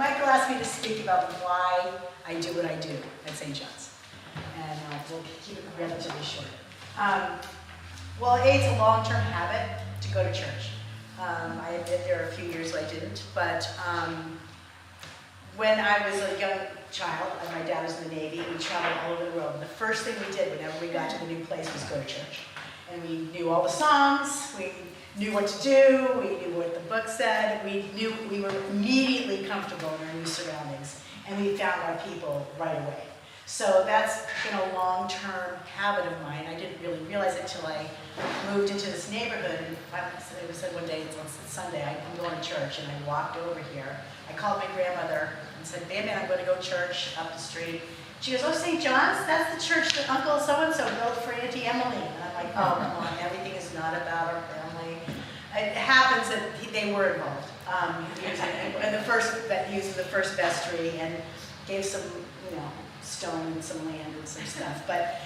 Michael asked me to speak about why I do what I do at St. John's, and we'll keep it relatively short. Well, it's a long-term habit to go to church. I admit there are a few years I didn't, but when I was a young child, and my dad was in the Navy, we traveled all over the world. And the first thing we did whenever we got to the new place was go to church. And we knew all the songs, we knew what to do, we knew what the book said, we knew we were immediately comfortable in our new surroundings, and we found our people right away. So that's been a long-term habit of mine. I didn't really realize it until I moved into this neighborhood, and I said one day, it's Sunday, I'm going to church, and I walked over here. I called my grandmother and said, "Baby, I'm going to go to church up the street." She goes, "Oh, St. John's? That's the church that Uncle so-and-so built for Auntie Emily." And I'm like, "Oh, come on, everything is not about our family." It happens that they were involved. And the first used the first vestry and gave some, stone and some land and some stuff. But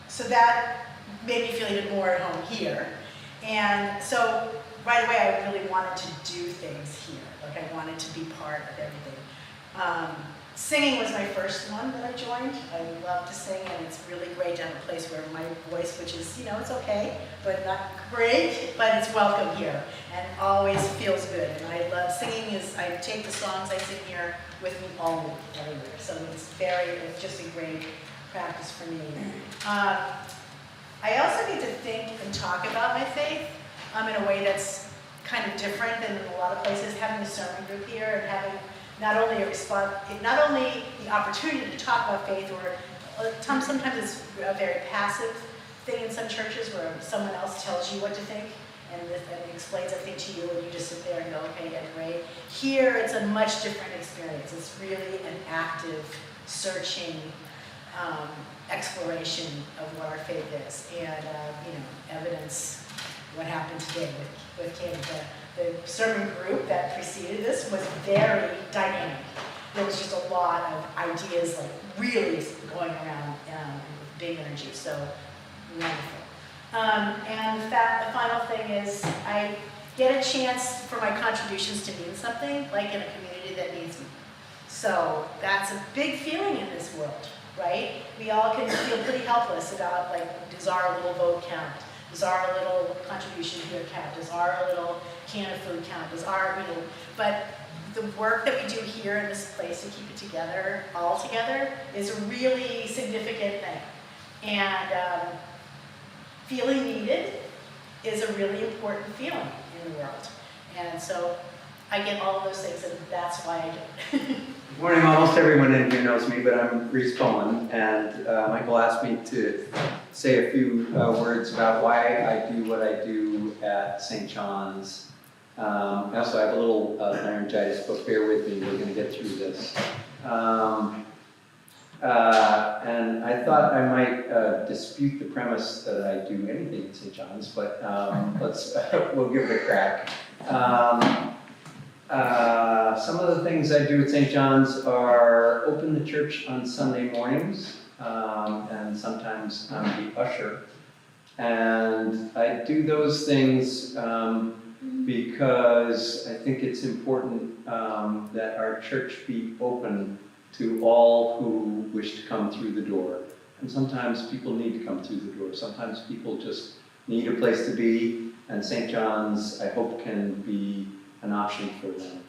so that made me feel even more at home here. And so right away, I really wanted to do things here. Like I wanted to be part of everything. Singing was my first one that I joined. I love to sing, and it's really great to have a place where my voice, which is, it's okay, but not great, but it's welcome here, and always feels good. And I love singing. I take the songs I sing here with me everywhere. So it's just a great practice for me. I also get to think and talk about my faith in a way that's kind of different than in a lot of places. Having a sermon group here and having not only the opportunity to talk about faith, or sometimes it's a very passive thing in some churches where someone else tells you what to think and explains everything to you, and you just sit there and go, "Okay, yeah, great." Here, it's a much different experience. It's really an active, searching exploration of what our faith is, and evidence what happened today with Katie. The sermon group that preceded this was very dynamic. There was just a lot of ideas really going around with big energy, so wonderful. And the final thing is I get a chance for my contributions to mean something, like in a community that needs me. So that's a big feeling in this world, right? We all can feel pretty helpless about, does our little vote count? Does our little contribution here count? Does our little can of food count? But the work that we do here in this place to keep it together, all together, is a really significant thing. And feeling needed is a really important feeling in the world. And so I get all of those things, and that's why I do it. Good morning. Almost everyone in here knows me, but I'm Reese Bowman, and Michael asked me to say a few words about why I do what I do at St. John's. I also have a little laryngitis, but bear with me, we're going to get through this. And I thought I might dispute the premise that I do anything at St. John's, but we'll give it a crack. Some of the things I do at St. John's are open the church on Sunday mornings, and sometimes I'm the usher. And I do those things because I think it's important that our church be open to all who wish to come through the door. And sometimes people need to come through the door. Sometimes people just need a place to be, and St. John's, I hope, can be an option for them.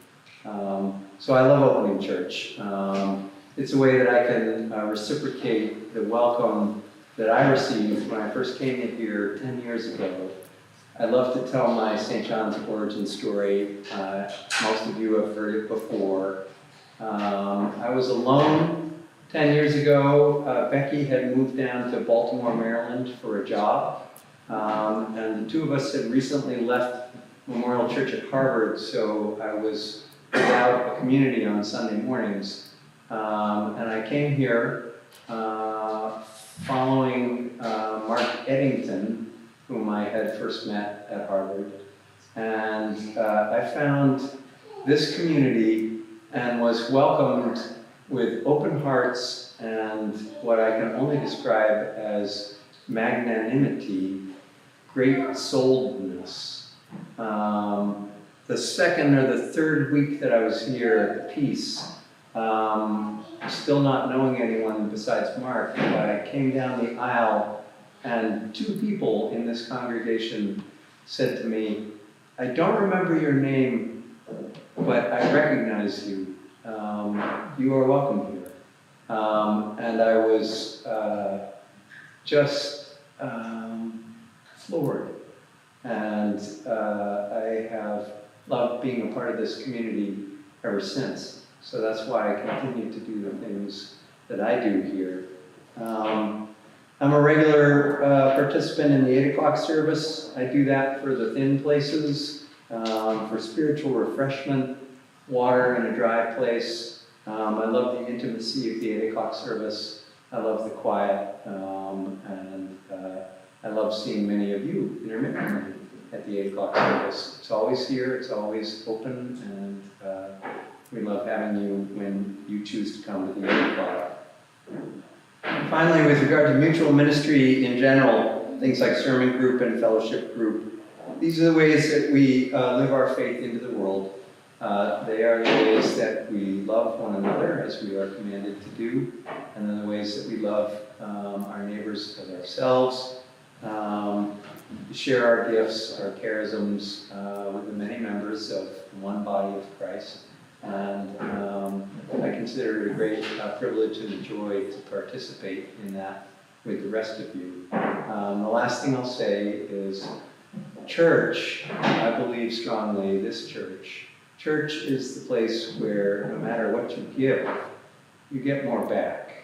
So I love opening church. It's a way that I can reciprocate the welcome that I received when I first came in here 10 years ago. I love to tell my St. John's origin story. Most of you have heard it before. I was alone 10 years ago. Becky had moved down to Baltimore, Maryland for a job. And the two of us had recently left Memorial Church at Harvard, so I was without a community on Sunday mornings. And I came here following Mark Eddington, whom I had first met at Harvard. And I found this community and was welcomed with open hearts and what I can only describe as magnanimity, great souledness. the second or the third week that I was here at the Peace, still not knowing anyone besides Mark, I came down the aisle and two people in this congregation said to me, "I don't remember your name, but I recognize you. You are welcome here." And I was just floored. And I have loved being a part of this community ever since. So that's why I continue to do the things that I do here. I'm a regular participant in the 8 o'clock service. I do that for the thin places, for spiritual refreshment, water in a dry place. I love the intimacy of the 8 o'clock service. I love the quiet, and I love seeing many of you intermittently at the 8 o'clock service. It's always here, it's always open, and we love having you when you choose to come to the 8 o'clock. Finally, with regard to mutual ministry in general, things like sermon group and fellowship group, these are the ways that we live our faith into the world. They are the ways that we love one another as we are commanded to do, and then the ways that we love our neighbors as ourselves. Share our gifts, our charisms with the many members of one body of Christ. And I consider it a great privilege and a joy to participate in that with the rest of you. The last thing I'll say is church, I believe strongly, this church. Church is the place where no matter what you give, you get more back.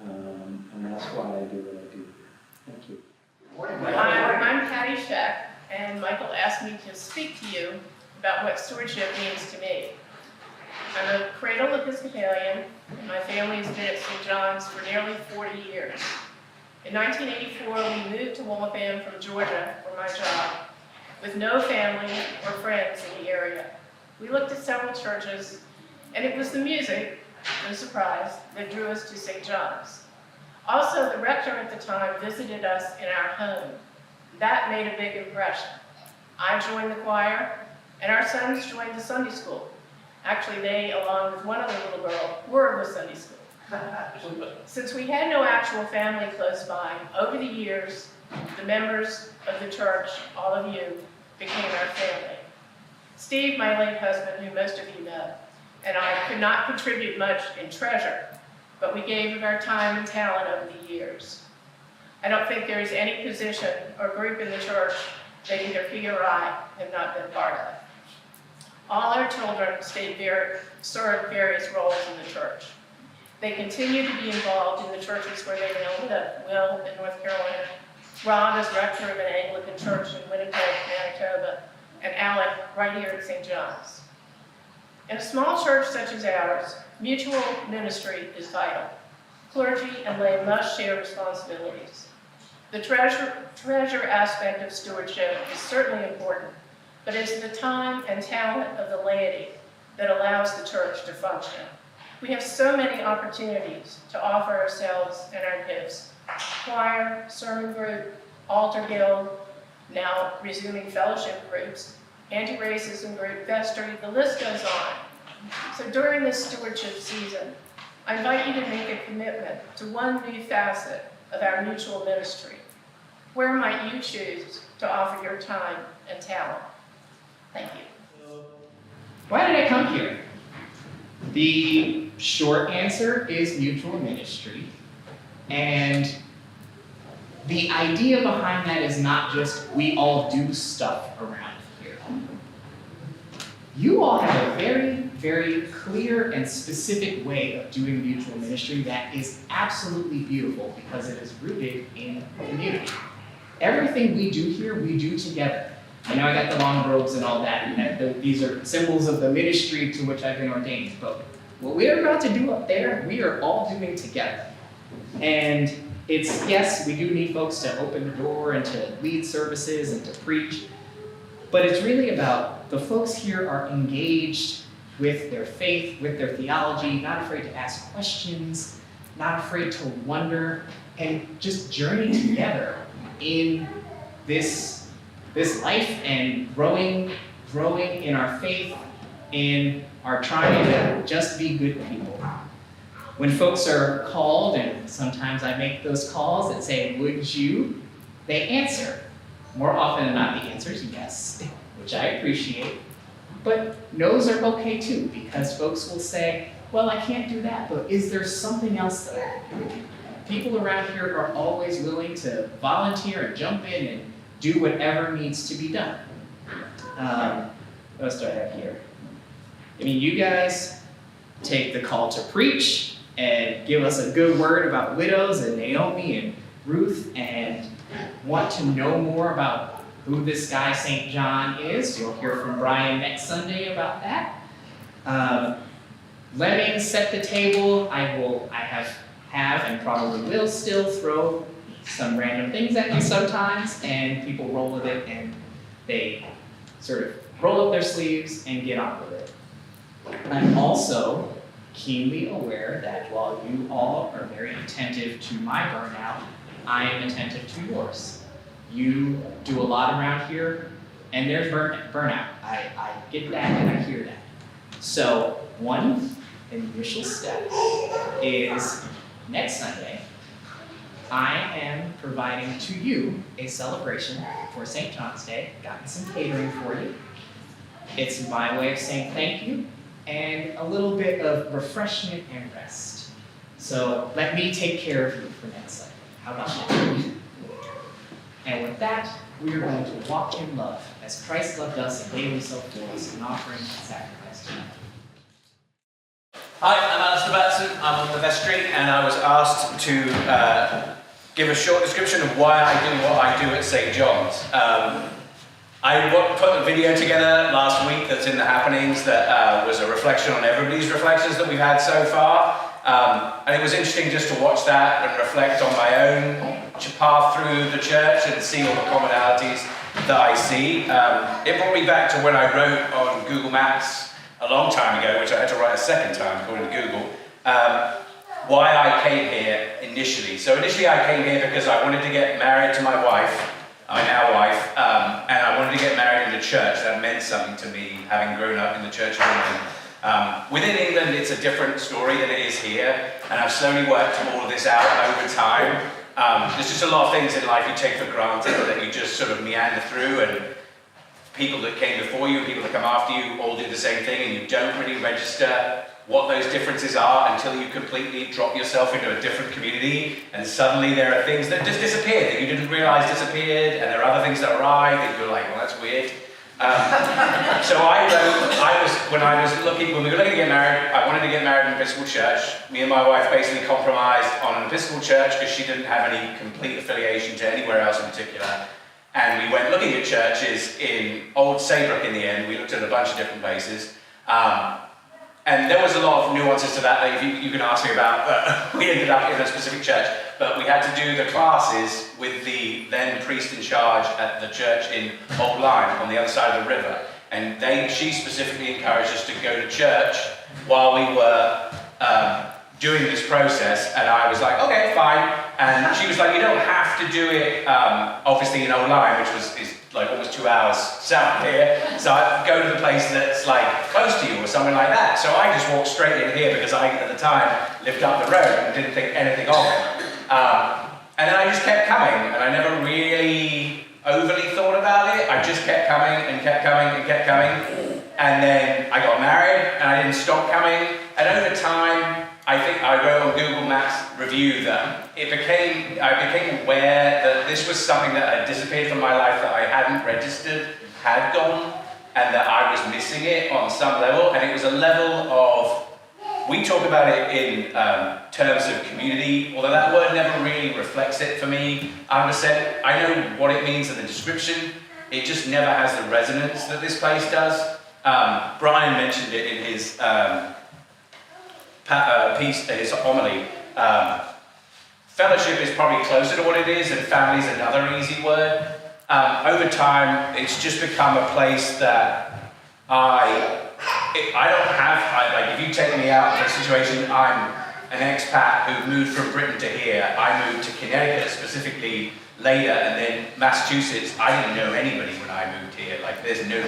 And that's why I do what I do. Thank you. I'm Patty Scheck, and Michael asked me to speak to you about what stewardship means to me. I'm a cradle Episcopalian, and my family has been at Saint Johns for nearly 40 years. In 1984, we moved to Waltham from Georgia for my job, with no family or friends in the area. We looked at several churches, and it was the music, no surprise, that drew us to Saint Johns. Also, the rector at the time visited us in our home. That made a big impression. I joined the choir, and our sons joined the Sunday school. Actually, they, along with one other little girl, were the Sunday school. Since we had no actual family close by, over the years, the members of the church, all of you, became our family. Steve, my late husband, who most of you know, and I could not contribute much in treasure, but we gave of our time and talent over the years. I don't think there is any position or group in the church that either he or I have not been part of. All our children served various roles in the church. They continue to be involved in the churches where they now live. Will in North Carolina, Rob is rector of an Anglican church in Winnipeg, Manitoba, and Alec right here at St. John's. In a small church such as ours, mutual ministry is vital. Clergy and lay must share responsibilities. The treasure aspect of stewardship is certainly important, but it's the time and talent of the laity that allows the church to function. We have so many opportunities to offer ourselves and our gifts. Choir, sermon group, altar guild, now resuming fellowship groups, anti-racism group, vestry, the list goes on. So during this stewardship season, I invite you to make a commitment to one new facet of our mutual ministry. Where might you choose to offer your time and talent? Thank you. Why did I come here? The short answer is mutual ministry. And the idea behind that is not just we all do stuff around here. You all have a very, very clear and specific way of doing mutual ministry that is absolutely beautiful because it is rooted in community. Everything we do here, we do together. I know I got the long robes and all that, and these are symbols of the ministry to which I've been ordained, but what we're about to do up there, we are all doing together. And it's, yes, we do need folks to open the door and to lead services and to preach, but it's really about the folks here are engaged with their faith, with their theology, not afraid to ask questions, not afraid to wonder, and just journey together in this life and growing growing in our faith, in our trying to just be good people. When folks are called, and sometimes I make those calls that say, would you? They answer. More often than not, the answer is yes, which I appreciate. But no's are okay too, because folks will say, well, I can't do that, but is there something else that I can do? People around here are always willing to volunteer and jump in and do whatever needs to be done. What else do I have here? I mean, you guys take the call to preach and give us a good word about widows and Naomi and Ruth, and want to know more about who this guy Saint John is. You'll hear from Brian next Sunday about that. Lemming set the table. I have and probably will still throw some random things at you sometimes, and people roll with it, and they sort of roll up their sleeves and get on with it. I'm also keenly aware that while you all are very attentive to my burnout, I am attentive to yours. You do a lot around here, and there's burnout. I get that and I hear that. So one initial step is next Sunday, I am providing to you a celebration for St. John's Day. Gotten some catering for you. It's my way of saying thank you and a little bit of refreshment and rest. So let me take care of you for next Sunday. How about that? And with that, we are going to walk in love as Christ loved us and gave himself for us, an offering and sacrifice to him. Hi, I'm Alistair Batson. I'm on the vestry, and I was asked to give a short description of why I do what I do at St. John's. I put a video together last week that's in the happenings that was a reflection on everybody's reflections that we've had so far. And it was interesting just to watch that and reflect on my own path through the church and see all the commonalities that I see. It brought me back to when I wrote on Google Maps a long time ago, which I had to write a second time according to Google, why I came here initially. So initially I came here because I wanted to get married to my wife, my now wife, and I wanted to get married in the church. That meant something to me, having grown up in the Church of England. Within England, it's a different story than it is here, and I've slowly worked all of this out over time. There's just a lot of things in life you take for granted that you just sort of meander through, and people that came before you, people that come after you, all do the same thing, and you don't really register what those differences are until you completely drop yourself into a different community, and suddenly there are things that just disappeared that you didn't realize disappeared, and there are other things that arrive that you're like, well, that's weird. So when we were looking to get married, I wanted to get married in an Episcopal church. Me and my wife basically compromised on an Episcopal church because she didn't have any complete affiliation to anywhere else in particular. And we went looking at churches in Old Saybrook in the end. We looked at a bunch of different places. And there was a lot of nuances to that you can ask me about, but we ended up in a specific church. But we had to do the classes with the then priest in charge at the church in Old Lyme on the other side of the river. And she specifically encouraged us to go to church while we were doing this process. And I was like, okay, fine. And she was like, you don't have to do it, obviously in Old Lyme, which is like almost 2 hours south here. So I go to the place that's like close to you or something like that. So I just walked straight in here because I, at the time, lived up the road and didn't think anything of it. And then I just kept coming, and I never really overly thought about it. I just kept coming and kept coming and kept coming. And then I got married, and I didn't stop coming. And over time, I think I wrote on Google Maps review that I became aware that this was something that had disappeared from my life that I hadn't registered, had gone, and that I was missing it on some level. And it was a level of, we talk about it in terms of community, although that word never really reflects it for me. I know what it means in the description. It just never has the resonance that this place does. Brian mentioned it in his his homily. Fellowship is probably closer to what it is, and family is another easy word. Over time, it's just become a place that if you take me out of a situation, I'm an expat who moved from Britain to here. I moved to Connecticut specifically later, and then Massachusetts. I didn't know anybody when I moved here. Like, there's no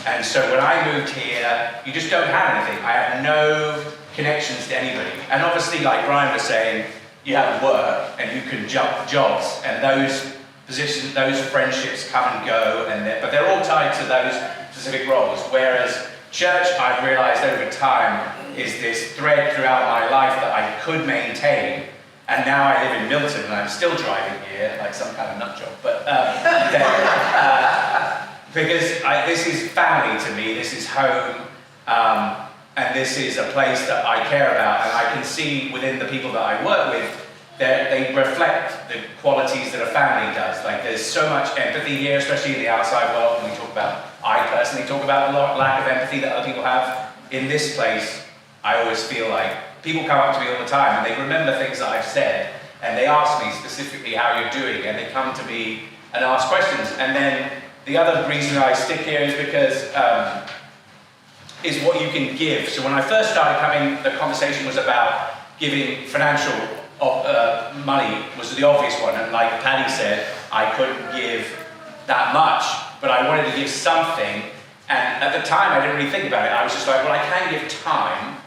And so when I moved here, you just don't have anything. I have no connections to anybody. And obviously, like Brian was saying, you have work and you can jump jobs, and those positions, those friendships come and go, but they're all tied to those specific roles. Whereas church, I've realized over time, is this thread throughout my life that I could maintain. And now I live in Milton and I'm still driving here like some kind of nut job. But because this is family to me, this is home, and this is a place that I care about, and I can see within the people that I work with, they reflect the qualities that a family does. Like there's so much empathy here, especially in the outside world, when we talk about, I personally talk about the lack of empathy that other people have. In this place, I always feel like people come up to me all the time and they remember things that I've said, and they ask me specifically how you're doing, and they come to me and ask questions. And then the other reason I stick here is because is what you can give. So when I first started coming, the conversation was about giving financial money was the obvious one, and like Paddy said, I couldn't give that much, but I wanted to give something, and at the time I didn't really think about it. I was just like, well, I can give time,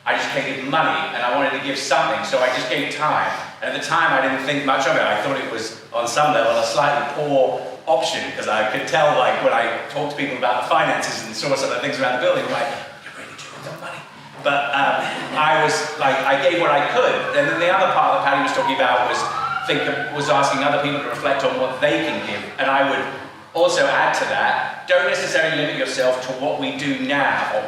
I just can't give money, and I wanted to give something, so I just gave time. And at the time I didn't think much of it. I thought it was, on some level, a slightly poor option, because I could tell, like, when I talked to people about the finances and saw some of the things around the building, like, you're really doing the money. But I was like, I gave what I could. And then the other part that Paddy was talking about was asking other people to reflect on what they can give. And I would also add to that, don't necessarily limit yourself to what we do now.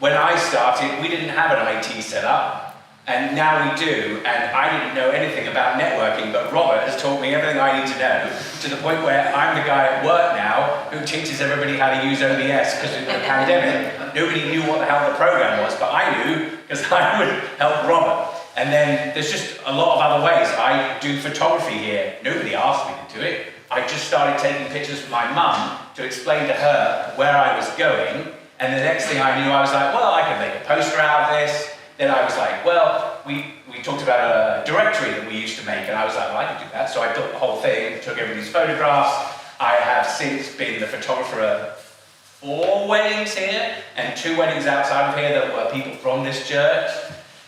When I started, we didn't have an IT set up. And now we do, and I didn't know anything about networking, but Robert has taught me everything I need to know, to the point where I'm the guy at work now who teaches everybody how to use OBS, because in the pandemic, nobody knew what the hell the program was, but I knew, because I would help Robert. And then there's just a lot of other ways. I do photography here. Nobody asked me to do it. I just started taking pictures for my mum to explain to her where I was going, and the next thing I knew, I was like, well, I can make a poster out of this. Then I was like, well, we talked about a directory that we used to make, and I was like, well, I can do that. So I built the whole thing, took everybody's photographs. I have since been the photographer of 4 weddings here, and 2 weddings outside of here that were people from this church.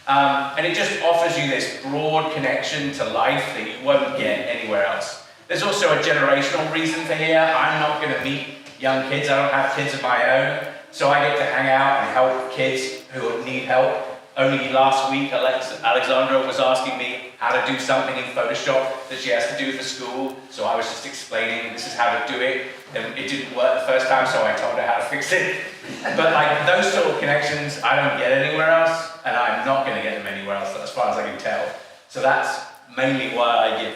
And it just offers you this broad connection to life that you won't get anywhere else. There's also a generational reason for here. I'm not going to meet young kids. I don't have kids of my own. So I get to hang out and help kids who need help. Only last week, Alexandra was asking me how to do something in Photoshop that she has to do for school. So I was just explaining this is how to do it. And it didn't work the first time, so I told her how to fix it. But like those sort of connections, I don't get anywhere else, and I'm not going to get them anywhere else, as far as I can tell. So that's mainly why I give.